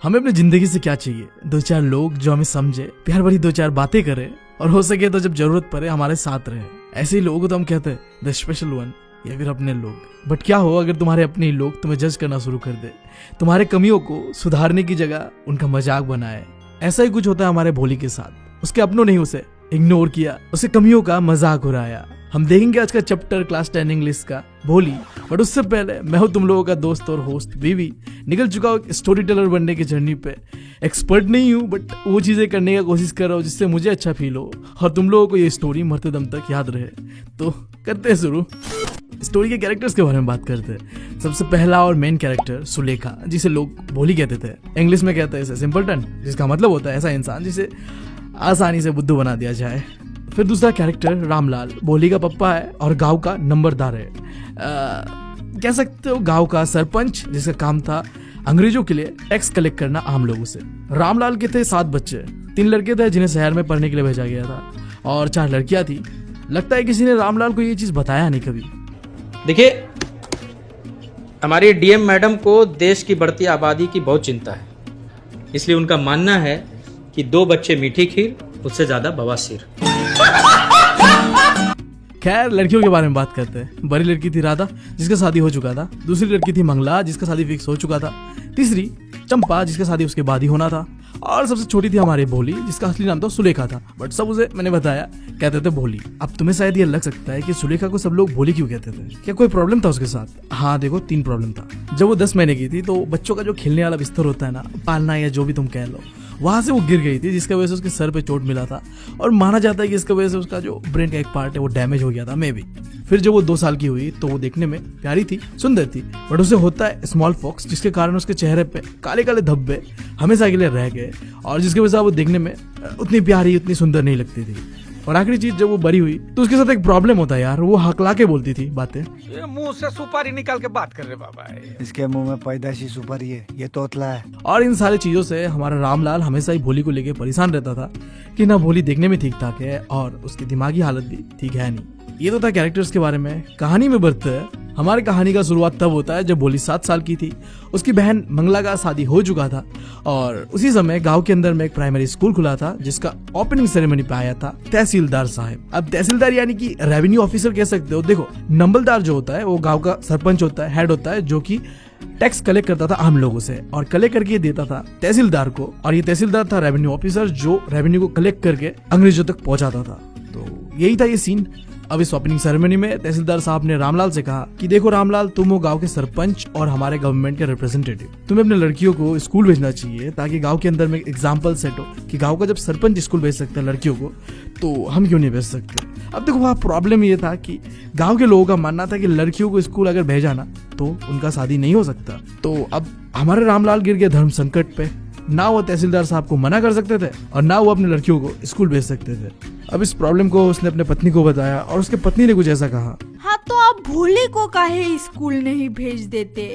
हमें अपनी जिंदगी से क्या चाहिए? 2-4 लोग जो हमें समझे, प्यार भरी 2-4 बातें करे और हो सके तो जब जरूरत पड़े हमारे साथ रहे। ऐसे ही लोगों को तो हम कहते हैं द स्पेशल वन या फिर अपने लोग। बट क्या हो अगर तुम्हारे अपने लोग तुम्हें जज करना शुरू कर दे, तुम्हारे कमियों को सुधारने की जगह उनका मजाक बनाए। ऐसा ही कुछ होता है हमारे भोली के साथ। उसके अपनों ने उसे इग्नोर किया, उसे कमियों का मजाक उड़ाया। हम देखेंगे आज का चैप्टर क्लास 10 इंग्लिश का भोली। बट उससे पहले मैं हूं तुम लोगों का दोस्त और होस्ट बीवी। निकल चुका हूं स्टोरी टेलर बनने की जर्नी पे। एक्सपर्ट नहीं हूं बट वो चीजें करने का कोशिश कर रहा हूं जिससे मुझे अच्छा फील हो और तुम लोगों को ये स्टोरी मरते दम तक याद रहे। तो करते हैं शुरू। स्टोरी के कैरेक्टर्स के बारे में बात करते हैं। सबसे पहला और मेन कैरेक्टर सुलेखा, जिसे लोग भोली कहते थे। इंग्लिश में कहते हैं इसे सिंपलटन, जिसका मतलब होता है ऐसा इंसान जिसे आसानी से बुद्धू बना दिया जाए। फिर दूसरा कैरेक्टर रामलाल, भोली का पप्पा है और गांव का नंबरदार है। कह सकते हो गांव का सरपंच, जिसका काम था अंग्रेजों के लिए टैक्स कलेक्ट करना आम लोगों से। रामलाल के थे 7 बच्चे। 3 लड़के थे जिन्हें शहर में पढ़ने के लिए भेजा गया था और 4 लड़कियां थी। लगता है किसी ने रामलाल को ये चीज बताया नहीं कभी। देखिए, हमारी डीएम मैडम को देश की बढ़ती आबादी की बहुत चिंता है, इसलिए उनका मानना है कि 2 बच्चे मीठी खीर, उससे ज्यादा बवासीर। खैर, लड़कियों के बारे में बात करते हैं। बड़ी लड़की थी राधा, जिसका शादी हो चुका था। दूसरी लड़की थी मंगला, जिसका शादी फिक्स हो चुका था। तीसरी चंपा, जिसका शादी उसके बाद ही होना था। और सबसे छोटी थी हमारी भोली, जिसका असली नाम तो सुलेखा था, बट सब उसे मैंने बताया कहते थे भोली। अब तुम्हें शायद ये लग सकता है कि सुलेखा को सब लोग भोली क्यों कहते थे। क्या कोई प्रॉब्लम था उसके साथ? हाँ देखो, 3 प्रॉब्लम था। जब वो 10 महीने की थी तो बच्चों का जो खेलने वाला बिस्तर होता है ना, पालना या जो भी तुम कह लो, वहां से वो गिर गई थी, जिसकी वजह से उसके सर पे चोट मिला था और माना जाता है कि इसकी वजह से उसका जो ब्रेन का एक पार्ट है वो डैमेज हो गया था, मे बी। फिर जब वो 2 साल की हुई तो वो देखने में प्यारी थी, सुंदर थी, बट उसे होता है स्मॉल फॉक्स, जिसके कारण उसके चेहरे पे काले काले धब्बे हमेशा के लिए रह गए और जिसकी वजह से वो देखने में उतनी प्यारी, उतनी सुंदर नहीं लगती थी। और आखिरी चीज, जब वो बड़ी हुई तो उसके साथ एक प्रॉब्लम होता है यार, वो हकला के बोलती थी बातें। ये मुंह से सुपारी निकाल के बात कर रहे बाबा। इसके मुंह में पैदाइशी सुपारी है, ये तोतला है। और इन सारी चीजों से हमारा रामलाल हमेशा ही भोली को लेके परेशान रहता था कि ना भोली देखने में ठीक ठाक है और उसकी दिमागी हालत भी ठीक है नहीं। ये तो था कैरेक्टर्स के बारे में। कहानी में बढ़ते हैं। हमारी कहानी का शुरुआत तब होता है जब भोली 7 साल की थी। उसकी बहन मंगला का शादी हो चुका था और उसी समय गांव के अंदर में एक प्राइमरी स्कूल खुला था, जिसका ओपनिंग सेरेमनी पे आया था तहसीलदार साहब। अब तहसीलदार यानी कि रेवेन्यू ऑफिसर कह सकते हो। देखो, नंबलदार जो होता है वो गांव का सरपंच होता है, हेड होता है, जो कि टैक्स कलेक्ट करता था आम लोगों से और कलेक्ट करके देता था तहसीलदार को। और ये तहसीलदार था रेवेन्यू ऑफिसर, जो रेवेन्यू को कलेक्ट करके अंग्रेजों तक पहुंचाता था। तो यही था ये सीन। अब इस ओपनिंग सेरेमनी में तहसीलदार साहब ने रामलाल से कहा कि देखो रामलाल, तुम हो गांव के सरपंच और हमारे गवर्नमेंट के रिप्रेजेंटेटिव। तुम्हें अपने लड़कियों को स्कूल भेजना चाहिए ताकि गांव के अंदर में एग्जाम्पल सेट हो कि गांव का जब सरपंच स्कूल भेज सकते हैं लड़कियों को, तो हम क्यों नहीं भेज सकते। अब देखो, वहाँ प्रॉब्लम ये था कि गाँव के लोगों का मानना था कि लड़कियों को स्कूल अगर भेजा ना तो उनका शादी नहीं हो सकता। तो अब हमारे रामलाल गिर गए धर्म संकट पे। ना वो तहसीलदार साहब को मना कर सकते थे और ना वो अपनी लड़कियों को स्कूल भेज सकते थे। अब इस प्रॉब्लम को उसने अपने पत्नी को बताया और उसके पत्नी ने कुछ ऐसा कहा, हाँ तो आप भोली को काहे स्कूल नहीं भेज देते?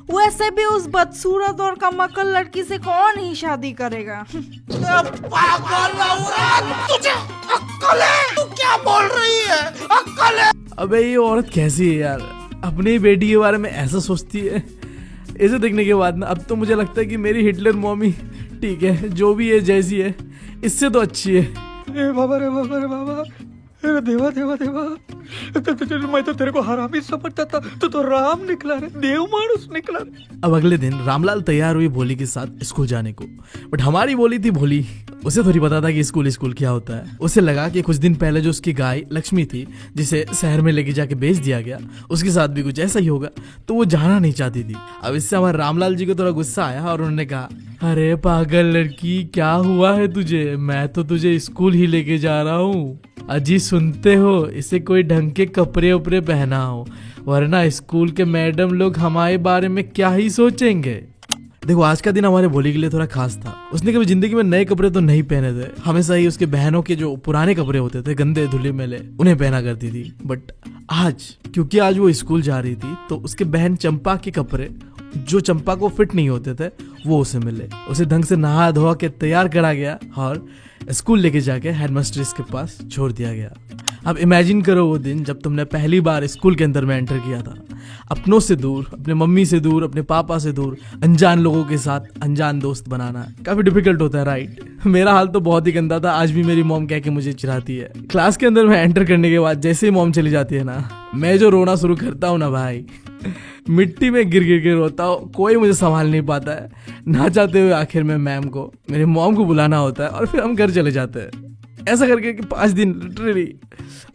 वैसे भी उस बदसूरत और कमकल लड़की से कौन ही शादी करेगा? पागल औरत, तुझे अक्ल है? तू क्या बोल रही है? अक्ल है? अबे ये औरत कैसी है यार, अपनी बेटी के बारे में ऐसा सोचती है। इसे देखने के बाद ना अब तो मुझे लगता है कि मेरी हिटलर मॉमी ठीक है, जो भी है जैसी है इससे तो अच्छी है। रे बाबा, रे बाबा, रे बाबा, अरे देवा देवा देवा, मैं तो तेरे को हरामी समझता था, तो राम निकला रे, देव मानुस निकला रे। अब अगले दिन रामलाल तैयार हुई भोली के साथ स्कूल जाने को। बट हमारी भोली थी भोली, उसे थोड़ी पता था कि स्कूल क्या होता है। उसे लगा कि कुछ दिन पहले जो उसकी गाय लक्ष्मी थी, जिसे शहर में लेके जाके बेच दिया गया, उसके साथ भी कुछ ऐसा ही होगा, तो वो जाना नहीं चाहती थी। अब इससे हमारे रामलाल जी को थोड़ा गुस्सा आया और उन्होंने कहा, अरे पागल लड़की, क्या हुआ है तुझे? मैं तो तुझे स्कूल ही लेके जा रहा हूँ। अजी सुनते हो, इसे कोई ढंग के कपड़े उपड़े पहनाओ, वरना स्कूल के मैडम लोग हमारे बारे में क्या ही सोचेंगे। देखो, आज का दिन हमारे भोली के लिए थोड़ा खास था। उसने कभी जिंदगी में नए कपड़े तो नहीं पहने थे, हमेशा ही उसके बहनों के जो पुराने कपड़े होते थे, गंदे धुले मेले, उन्हें पहना करती थी। बट आज, क्योंकि आज वो स्कूल जा रही थी, तो उसके बहन चंपा के कपड़े जो चंपा को फिट नहीं होते थे वो उसे मिले। उसे ढंग से नहा धोआ के तैयार करा गया और स्कूल लेके जाके हेडमास्टर्स के पास छोड़ दिया गया। अब इमेजिन करो वो दिन जब तुमने पहली बार स्कूल के अंदर में एंटर किया था, अपनों से दूर, अपने मम्मी से दूर, अपने पापा से दूर, अनजान लोगों के साथ अनजान दोस्त बनाना काफी डिफिकल्ट होता है, राइट? मेरा हाल तो बहुत ही गंदा था। आज भी मेरी मॉम कह के मुझे चिढ़ाती है। क्लास के अंदर में एंटर करने के बाद जैसे ही मॉम चली जाती है ना, मैं जो रोना शुरू करता हूँ ना भाई, मिट्टी में गिर गिर के रोता हूँ। कोई मुझे संभाल नहीं पाता है। ना चाहते हुए आखिर में मैम को, मेरी मॉम को बुलाना होता है और फिर हम घर चले जाते हैं। ऐसा करके 5 दिन लिटरली,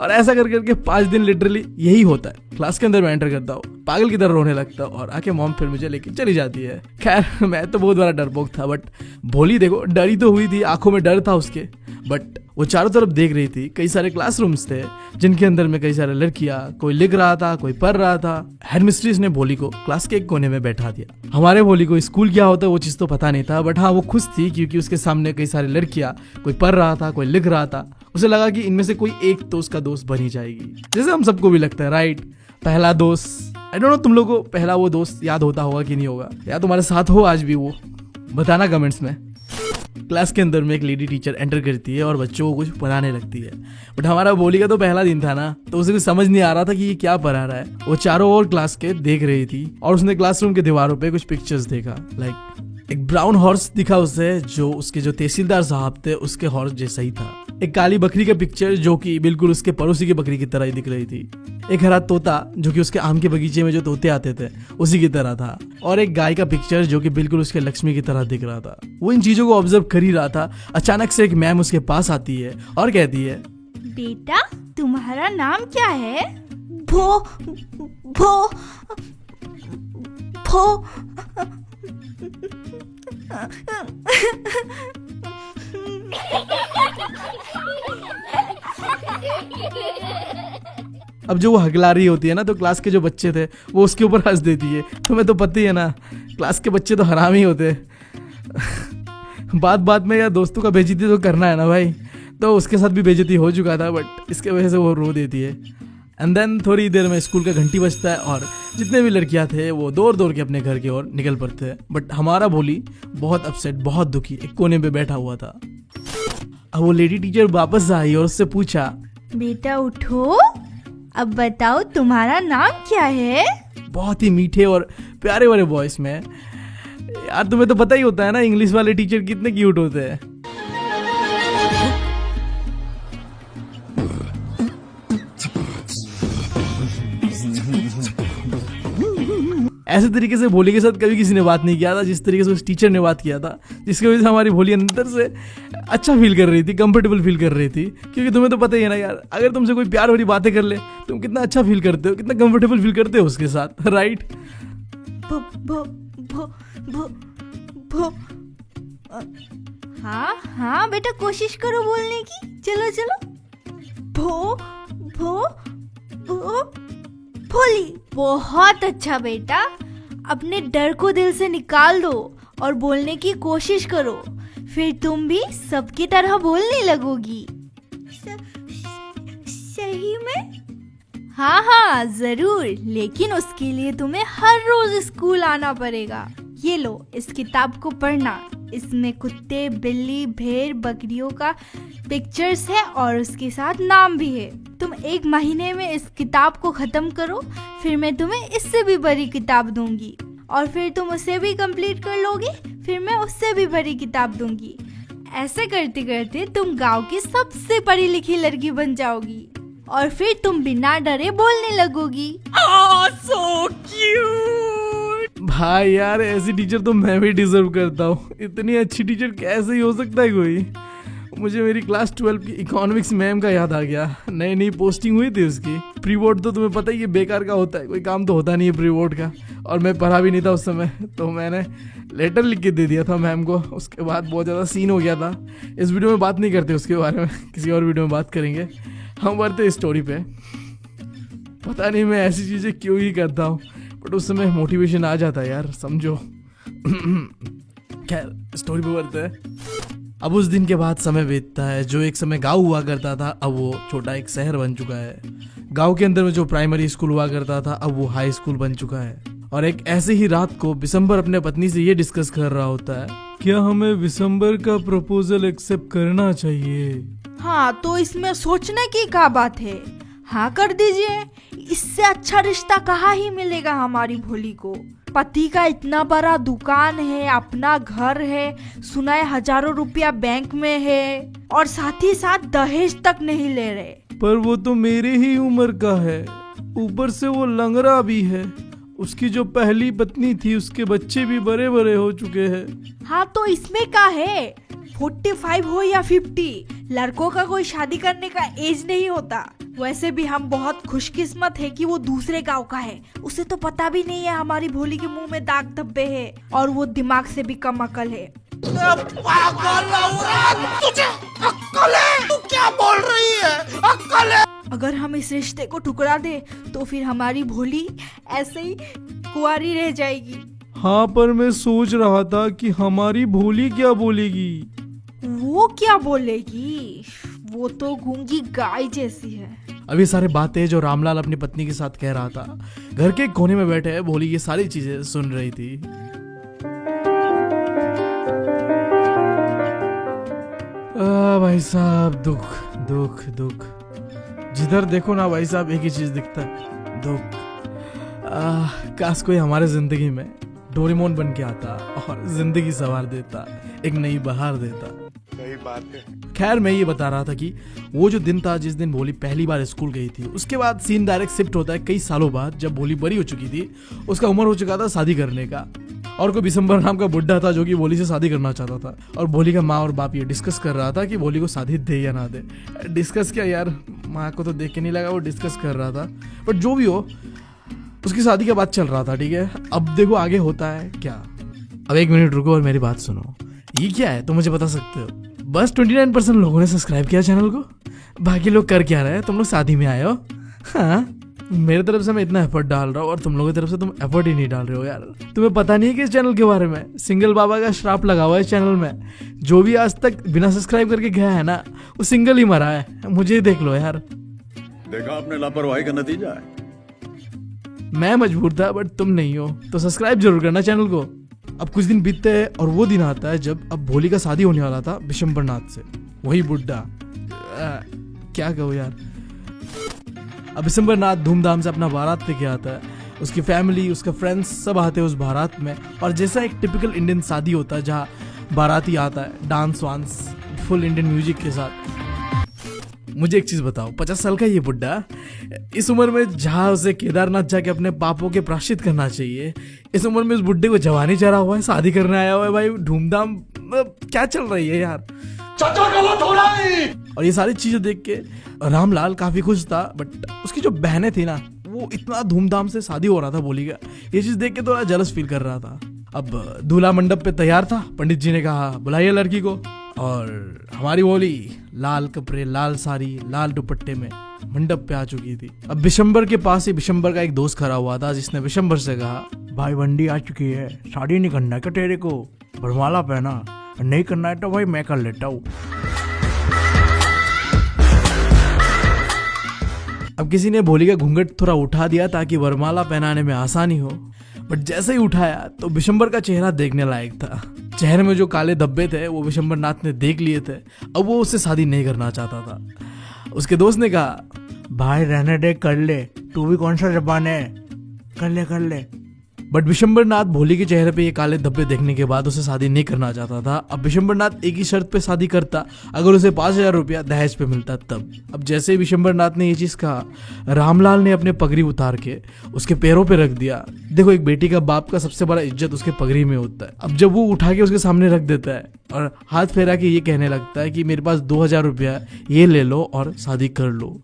और ऐसा कर करके 5 दिन लिटरली यही होता है। क्लास के अंदर मैं एंटर करता हूँ, पागल की तरह रोने लगता हूँ और आके मॉम फिर मुझे लेके चली जाती है। खैर मैं तो बहुत बड़ा डरपोक था, बट भोली देखो डरी तो हुई थी, आंखों में डर था उसके, बट वो चारों तरफ देख रही थी। कई सारे क्लासरूम्स थे जिनके अंदर में कई सारे लड़कियां, कोई लिख रहा था, कोई पढ़ रहा था। हेडमिस्ट्रेस ने भोली को क्लास के एक कोने में बैठा दिया। हमारे भोली को स्कूल क्या होता है वो चीज तो पता नहीं था, बट हाँ वो खुश थी क्योंकि उसके सामने कई सारी लड़कियां, कोई पढ़ रहा था, कोई लिख रहा था। उसे लगा कि इनमें से कोई एक तो उसका दोस्त बनी जाएगी, जैसे हम सबको भी लगता है, राइट? पहला दोस्त, आई डोंट नो तुम लोगों को पहला वो दोस्त याद होता होगा कि नहीं होगा, या तुम्हारे साथ हो आज भी वो, बताना कमेंट्स में। क्लास के अंदर में एक लेडी टीचर एंटर करती है और बच्चों को कुछ पढ़ाने लगती है। बट हमारा भोली का तो पहला दिन था ना, तो उसे कुछ समझ नहीं आ रहा था कि ये क्या पढ़ा रहा है। वो चारों ओर क्लास के देख रही थी और उसने क्लासरूम के दीवारों पे कुछ पिक्चर्स देखा। लाइक एक ब्राउन हॉर्स दिखा उसे, जो उसके जो तहसीलदार साहब थे उसके हॉर्स जैसा ही था। एक काली बकरी का पिक्चर जो कि बिल्कुल उसके पड़ोसी की बकरी की तरह ही दिख रही थी। एक हरा तोता जो कि उसके आम के बगीचे में जो तोते आते थे उसी की तरह था। और एक गाय का पिक्चर जो कि बिल्कुल उसके लक्ष्मी की तरह दिख रहा था। वो इन चीजों को ऑब्जर्व कर ही रहा था। अचानक से एक मैम उसके पास आती है और कहती है, बेटा तुम्हारा नाम क्या है? भो भो भो अब जो वो हकला रही होती है ना, तो क्लास के जो बच्चे थे वो उसके ऊपर हंस देती है। तुम्हें तो पता ही है ना, क्लास के बच्चे तो हरामी होते बात बात में यार दोस्तों का बेइज्जती तो करना है ना भाई। तो उसके साथ भी बेइज्जती हो चुका था, बट इसके वजह से वो रो देती है। एंड देन थोड़ी देर में स्कूल का घंटी बजता है और जितने भी लड़कियां थे वो दौड़ दौड़ के अपने घर की ओर निकल पड़ते हैं। बट हमारा भोली बहुत अपसेट, बहुत दुखी एक कोने पे बैठा हुआ था। अब वो लेडी टीचर वापस आई और उससे पूछा, बेटा उठो, अब बताओ तुम्हारा नाम क्या है? बहुत ही मीठे और प्यारे वाले वॉइस में। यार तुम्हें तो पता ही होता है ना, इंग्लिश वाले टीचर कितने क्यूट होते हैं। ऐसे तरीके से भोली के साथ कभी किसी ने बात नहीं किया था जिस तरीके से उस टीचर ने बात किया था, जिसकी वजह से हमारी भोली अंदर से अच्छा फील कर रही थी, कंफर्टेबल फील कर रही थी। क्योंकि तुम्हें तो पता ही है ना यार, अगर तुमसे कोई प्यार भरी बातें कर ले तुम कितना अच्छा फील करते हो, कितना कंफर्टेबल फील करते हो उसके साथ, राइट? भो भो भो भो भो हाँ हाँ बेटा कोशिश करो बोलने की, चलो चलो। भो भो भो भोली, बहुत अच्छा बेटा। अपने डर को दिल से निकाल दो और बोलने की कोशिश करो, फिर तुम भी सबकी तरह बोलने लगोगी। सही में? हाँ हाँ जरूर, लेकिन उसके लिए तुम्हें हर रोज स्कूल आना पड़ेगा। ये लो इस किताब को पढ़ना, इसमें कुत्ते, बिल्ली, भेड़, बकरियों का पिक्चर्स है और उसके साथ नाम भी है। तुम 1 महीने में इस किताब को खत्म करो, फिर मैं तुम्हें इससे भी बड़ी किताब दूंगी और फिर तुम उसे भी कंप्लीट कर लोगे, फिर मैं उससे भी बड़ी किताब दूंगी। ऐसे करते करते तुम गांव की सबसे पढ़ी लिखी लड़की बन जाओगी और फिर तुम बिना डरे बोलने लगोगी। so cute! भाई यार ऐसी टीचर तो मैं भी डिजर्व करता हूँ। इतनी अच्छी टीचर कैसे ही हो सकता है कोई। मुझे मेरी क्लास 12 की इकोनॉमिक्स मैम का याद आ गया। नई नई पोस्टिंग हुई थी उसकी। प्री बोर्ड तो तुम्हें पता ही है बेकार का होता है, कोई काम तो होता नहीं है प्री बोर्ड का, और मैं पढ़ा भी नहीं था उस समय, तो मैंने लेटर लिख के दे दिया था मैम को। उसके बाद बहुत ज़्यादा सीन हो गया था। इस वीडियो में बात नहीं करते उसके बारे में, किसी और वीडियो में बात करेंगे। हम बढ़ते स्टोरी पे। पता नहीं मैं ऐसी चीज़ें क्यों ही करता हूँ, बट उस समय मोटिवेशन आ जाता है यार, समझो। खैर स्टोरी पे बढ़ते हैं। अब उस दिन के बाद समय बीतता है। जो एक समय गांव हुआ करता था अब वो छोटा एक शहर बन चुका है। गांव के अंदर में जो प्राइमरी स्कूल हुआ करता था अब वो हाई स्कूल बन चुका है। और एक ऐसे ही रात को विशंबर अपने पत्नी से ये डिस्कस कर रहा होता है, क्या हमें विशंबर का प्रपोजल एक्सेप्ट करना चाहिए? हाँ तो इसमें सोचने की क्या बात है, हाँ कर दीजिए। इससे अच्छा रिश्ता कहाँ ही मिलेगा हमारी भोली को। पति का इतना बड़ा दुकान है, अपना घर है, सुना है हजारों रुपया बैंक में है, और साथ ही साथ दहेज तक नहीं ले रहे। पर वो तो मेरे ही उम्र का है, ऊपर से वो लंगड़ा भी है। उसकी जो पहली पत्नी थी उसके बच्चे भी बड़े बड़े हो चुके हैं। हाँ तो इसमें क्या है, 45 हो या 50, लड़कों का कोई शादी करने का एज नहीं होता। वैसे भी हम बहुत खुशकिस्मत है कि वो दूसरे गांव का है, उसे तो पता भी नहीं है हमारी भोली के मुंह में दाग धब्बे है, और वो दिमाग से भी कम अकल है। अगर हम इस रिश्ते को टुकरा दे तो फिर हमारी भोली ऐसे ही कुंवारी रह जाएगी। हाँ पर मैं सोच रहा था कि हमारी भोली क्या बोलेगी। वो क्या बोलेगी, वो तो गूंगी गाय जैसी है। अब ये सारी बातें जो रामलाल अपनी पत्नी के साथ कह रहा था, घर के कोने में बैठे भोली ये सारी चीजें सुन रही थी। भाई साहब, दुख दुख दुख, जिधर देखो ना भाई साहब एक ही चीज दिखता है, दुख। काश कोई हमारे जिंदगी में डोरेमोन बन के आता और जिंदगी संवार देता, एक नई बहार देता। सही बात है। खैर मैं ये बता रहा था कि वो जो दिन था जिस दिन भोली पहली बार स्कूल गई थी, उसके बाद सीन डायरेक्ट शिफ्ट होता है कई सालों बाद, जब भोली बड़ी हो चुकी थी, उसका उम्र हो चुका था शादी करने का, और कोई बिशंबर नाम का बुड्ढा था जो कि भोली से शादी करना चाहता था। और भोली का माँ और बाप ये डिस्कस कर रहा था कि भोली को शादी दे या ना दे। डिस्कस क्या यार, माँ को तो देख के नहीं लगा वो डिस्कस कर रहा था, बट जो भी हो उसकी शादी का बात चल रहा था, ठीक है। अब देखो आगे होता है क्या। अब एक मिनट रुको और मेरी बात सुनो। ये क्या है तुम मुझे बता सकते हो? बस 29% लोगों ने सब्सक्राइब किया चैनल को, बाकी लोग कर क्या रहे हैं? तुम लोग शादी में आए हो। हाँ, मेरी तरफ से मैं इतना एफर्ट डाल रहा हूँ और तुम लोगों की तरफ से तुम एफर्ट ही नहीं डाल रहे हो यार। तुम्हें पता नहीं है कि इस चैनल के बारे में सिंगल बाबा का श्राप लगा हुआ है इस चैनल में। जो भी आज तक बिना सब्सक्राइब करके गया है ना, वो सिंगल ही मरा है। मुझे देख लो यार। देखा आपने लापरवाही का नतीजा है। मैं मजबूर था बट तुम नहीं हो, तो सब्सक्राइब जरूर करना चैनल को। अब कुछ दिन बीतते हैं और वो दिन आता है जब अब भोली का शादी होने वाला था बिशंबर नाथ से, वही बुड्ढा। क्या कहूँ यार। अब बिशंबर नाथ धूमधाम से अपना बारात लेके आता है, उसकी फैमिली, उसका फ्रेंड्स सब आते हैं उस बारात में। और जैसा एक टिपिकल इंडियन शादी होता है जहाँ बाराती आता है डांस वांस फुल इंडियन म्यूजिक के साथ। मुझे एक चीज बताओ, 50 साल का ये बुड्ढा इस उम्र में जहाँ उसे केदारनाथ जाके अपने पापों के प्रायश्चित करना चाहिए, इस उम्र में उस बुड्ढे को जवानी चढ़ा हुआ है, शादी करने आया हुआ है। भाई धूमधाम क्या चल रही है यार। और ये सारी चीजें देख के रामलाल काफी खुश था, बट उसकी जो बहनें थी ना, वो इतना धूमधाम से शादी हो रहा था भोली का, ये चीज देख के थोड़ा जलस फील कर रहा था। अब दूल्हा मंडप पे तैयार था, पंडित जी ने कहा बुलाइए लड़की को, और हमारी भोली लाल कपड़े, लाल साड़ी, लाल दुपट्टे में मंडप पे आ चुकी थी। अब बिशंबर के पास ही बिशंबर का एक दोस्त खड़ा हुआ था जिसने बिशंबर से कहा, भाई बंदी आ चुकी है, शादी नहीं करना क्या तेरे को? वरमाला पहना, नहीं करना है तो भाई मैं कर लेता हूँ। अब किसी ने भोली का घूंघट थोड़ा उठा दिया ताकि वरमाला पहनाने में आसानी हो, बट जैसे ही उठाया तो बिशंबर का चेहरा देखने लायक था। चेहरे में जो काले धब्बे थे वो बिशंबर नाथ ने देख लिए थे। अब वो उससे शादी नहीं करना चाहता था। उसके दोस्त ने कहा, भाई रहने दे, कर ले, तू भी कौन सा जबान है, कर ले। बट बिशंबर नाथ भोली के चेहरे पे ये काले धब्बे देखने के बाद उसे शादी नहीं करना चाहता था। अब बिशंबर नाथ एक ही शर्त पे शादी करता, अगर उसे 5,000 रुपया दहेज पे मिलता तब। अब जैसे ही बिशंबर नाथ ने ये चीज कहा, रामलाल ने अपने पगड़ी उतार के उसके पैरों पे रख दिया। देखो, एक बेटी का बाप का सबसे बड़ा इज्जत उसके पगड़ी में होता है। अब जब वो उठा के उसके सामने रख देता है और हाथ फेरा के ये कहने लगता है कि मेरे पास 2,000 रुपया, ये ले लो और शादी कर लो।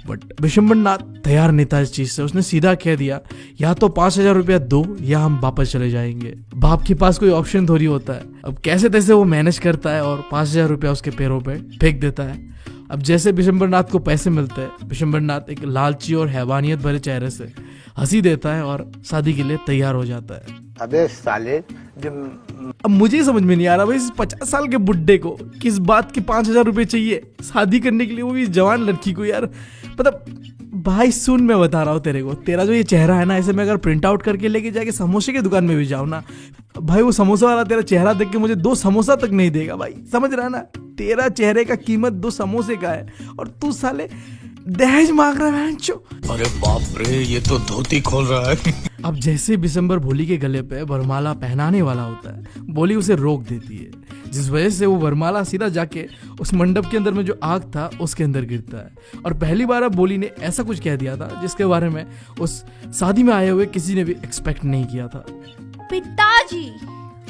बट बिशंबर नाथ तैयार नहीं था इस चीज से। उसने सीधा कह दिया, या तो 5,000 रुपया दो या हम वापस चले जाएंगे। बाप के पास कोई ऑप्शन थोड़ी होता है। अब कैसे तैसे वो मैनेज करता है और 5,000 रुपया उसके पैरों पे फेंक देता है। अब जैसे बिशंबर नाथ को पैसे मिलते हैं, बिशंबर नाथ एक लालची और हैवानियत भरे चेहरे से हंसी देता है और शादी के लिए तैयार हो जाता है। अबे साले, अब मुझे समझ में नहीं आ रहा भाई, इस 50 साल के बुड्ढे को किस बात के 5,000 रुपए चाहिए शादी करने के लिए, वो भी जवान लड़की को यार। मतलब भाई सुन, मैं बता रहा हूँ तेरे को, तेरा जो ये चेहरा है ना, इसे मैं अगर प्रिंट आउट करके लेके जाके समोसे की दुकान में भी जाऊँ ना, भाई वो समोसा वाला तेरा चेहरा देख के मुझे 2 समोसा तक नहीं देगा भाई। समझ रहा है ना? तेरा चेहरे का कीमत 2 समोसे का है और तू साले दहेज मांग रहा है। अरे बाप रे, ये तो धोती खोल रहा है। अब जैसे बिशंबर भोली के गले पे वरमाला पहनाने वाला होता है, भोली उसे रोक देती है, जिस वजह से वो वरमाला सीधा जाके उस मंडप के अंदर में जो आग था उसके अंदर गिरता है। और पहली बार अब भोली ने ऐसा कुछ कह दिया था जिसके बारे में उस शादी में आए हुए किसी ने भी एक्सपेक्ट नहीं किया था। पिताजी,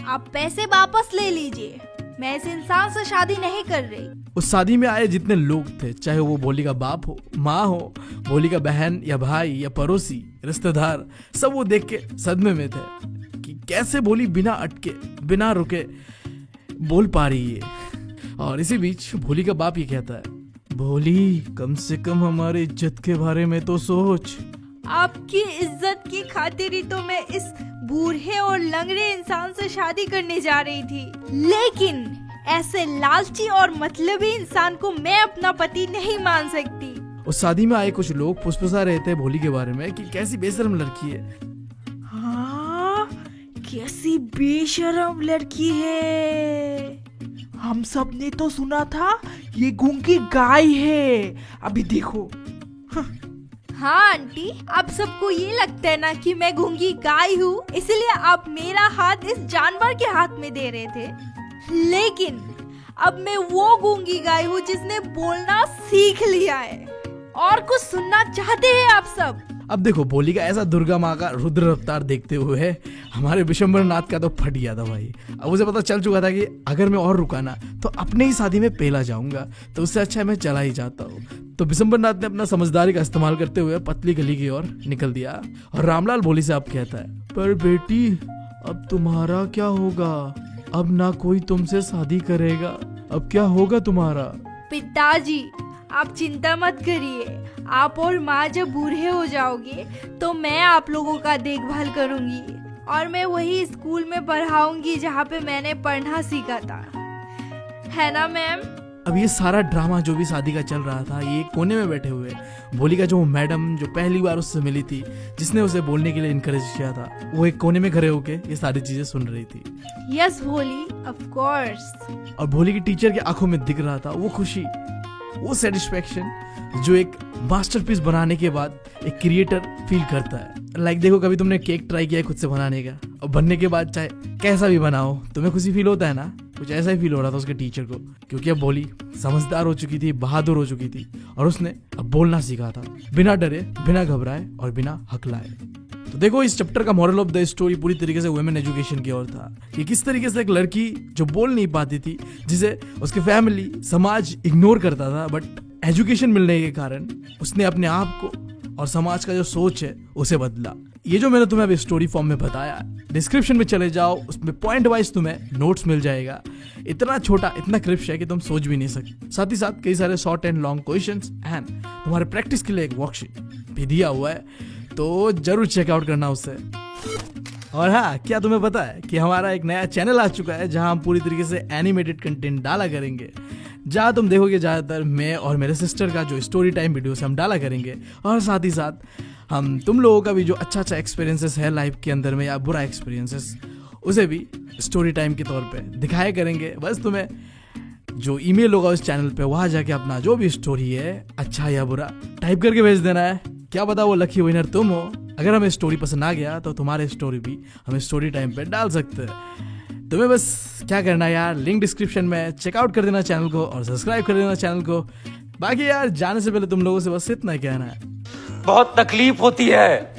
आप पैसे वापस ले लीजिए, मैं इस इंसान से शादी नहीं कर रही। उस शादी में आए जितने लोग थे, चाहे वो भोली का बाप हो, माँ हो, भोली का बहन या भाई या पड़ोसी रिश्तेदार, सब वो देख के सदमे में थे कि कैसे भोली बिना अटके बिना रुके बोल पा रही है। और इसी बीच भोली का बाप ये कहता है, भोली कम से कम हमारे इज्जत के बारे में तो सोच। आपकी इज्जत की खातिर ही तो मैं इस बूढ़े और लंगड़े इंसान से शादी करने जा रही थी, लेकिन ऐसे लालची और मतलबी इंसान को मैं अपना पति नहीं मान सकती। उस शादी में आए कुछ लोग फुसफुसा रहे थे भोली के बारे में कि कैसी बेशरम लड़की है। हाँ, कैसी बेशरम लड़की है। हम सब ने तो सुना था ये गूंगी गाय है, अभी देखो। हाँ आंटी, आप सबको ये लगता है ना कि मैं गूंगी गाय हूँ, इसलिए आप मेरा हाथ इस जानवर के हाथ में दे रहे थे, लेकिन अब मैं वो गूंगी गाय हूँ जिसने बोलना सीख लिया है। और कुछ सुनना चाहते हैं आप सब? अब देखो, भोली का ऐसा दुर्गा माँ का रुद्र अवतार देखते हुए हमारे विशंबर नाथ का तो फट गया था भाई। अब उसे पता चल चुका था कि अगर मैं और रुका ना तो अपने ही शादी में पेला जाऊंगा, तो उससे अच्छा मैं चला ही जाता हूँ। तो विशंबर नाथ ने अपना समझदारी का इस्तेमाल करते हुए पतली गली की ओर निकल दिया और रामलाल भोली से अब कहता है, पर बेटी अब तुम्हारा क्या होगा? अब ना कोई तुमसे शादी करेगा, अब क्या होगा तुम्हारा? पिताजी, आप चिंता मत करिए, आप और माँ जब बूढ़े हो जाओगे तो मैं आप लोगों का देखभाल करूंगी और मैं वही स्कूल में पढ़ाऊंगी जहाँ पे मैंने पढ़ना सीखा था, है ना मैम? अब ये सारा ड्रामा जो भी शादी का चल रहा था, ये कोने में बैठे हुए भोली का जो मैडम जो पहली बार उससे मिली थी, जिसने उसे बोलने के लिए इनकरेज किया था, वो एक कोने में खड़े होके ये सारी चीजें सुन रही थी। यस भोली, ऑफ कोर्स। और भोली की टीचर की आंखों में दिख रहा था वो खुशी, वो सेटिस्फेक्शन जो एक मास्टरपीस बनाने के बाद एक क्रिएटर फील करता है। लाइक देखो, कभी तुमने केक ट्राई किया है खुद से बनाने का, और बनने के बाद चाहे कैसा भी बनाओ तुम्हें खुशी फील होता है ना, कुछ ऐसा ही फील हो रहा था उसके टीचर को, क्योंकि अब भोली समझदार हो चुकी थी, बहादुर हो चुकी थी और उसने अब बोलना सीखा था, बिना डरे, बिना घबराए और बिना हकलाए। तो देखो, इस चैप्टर का मॉरल ऑफ द स्टोरी पूरी तरीके से वुमेन एजुकेशन की ओर था कि किस तरीके से एक लड़की जो बोल नहीं पाती थी, जिसे उसकी फैमिली समाज इग्नोर करता था, बट एजुकेशन मिलने के कारण उसने अपने आप को और समाज का जो सोच है उसे बदला। ये जो मैंने तुम्हें अभी स्टोरी फॉर्म में बताया, डिस्क्रिप्शन में चले जाओ, उसमें पॉइंट वाइज तुम्हें नोट्स मिल जाएगा। इतना छोटा, इतना क्रिप्श है कि तुम सोच भी नहीं सकते। साथ ही साथ कई सारे short and long questions and तुम्हारे प्रैक्टिस के लिए एक वर्कशीट भी दिया हुआ है, तो जरूर चेकआउट करना उससे। और हाँ, क्या तुम्हें पता है कि हमारा एक नया चैनल आ चुका है जहां हम पूरी तरीके से एनिमेटेड कंटेंट डाला करेंगे, जहां तुम देखोगे ज्यादातर मैं और मेरे सिस्टर का जो स्टोरी टाइम वीडियोस हम डाला करेंगे, और साथ ही साथ हम तुम लोगों का भी जो अच्छा एक्सपीरियंसेस है लाइफ के अंदर में या बुरा एक्सपीरियंसेस, उसे भी स्टोरी टाइम के तौर पे दिखाया करेंगे। बस तुम्हें जो ईमेल होगा उस चैनल पे, वहां जाके अपना जो भी स्टोरी है, अच्छा या बुरा, टाइप करके भेज देना है। क्या पता वो लकी विनर तुम हो। अगर हमें स्टोरी पसंद आ गया तो तुम्हारे स्टोरी भी हमें स्टोरी टाइम पे डाल सकते हैं। तुम्हें बस क्या करना है यार, लिंक डिस्क्रिप्शन में, चेकआउट कर देना चैनल को और सब्सक्राइब कर देना चैनल को। बाकी यार, जाने से पहले तुम लोगों से बस इतना कहना है, बहुत तकलीफ होती है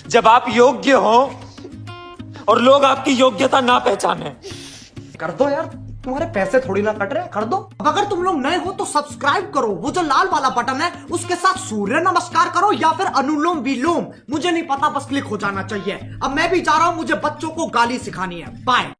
जब आप योग्य हो और लोग आपकी योग्यता ना पहचाने। कर दो यार, तुम्हारे पैसे थोड़ी ना कट रहे, कर दो। अब अगर तुम लोग नए हो तो सब्सक्राइब करो, वो जो लाल वाला बटन है उसके साथ सूर्य नमस्कार करो या फिर अनुलोम विलोम, मुझे नहीं पता, बस क्लिक हो जाना चाहिए। अब मैं भी जा रहा हूं, मुझे बच्चों को गाली सिखानी है। बाय।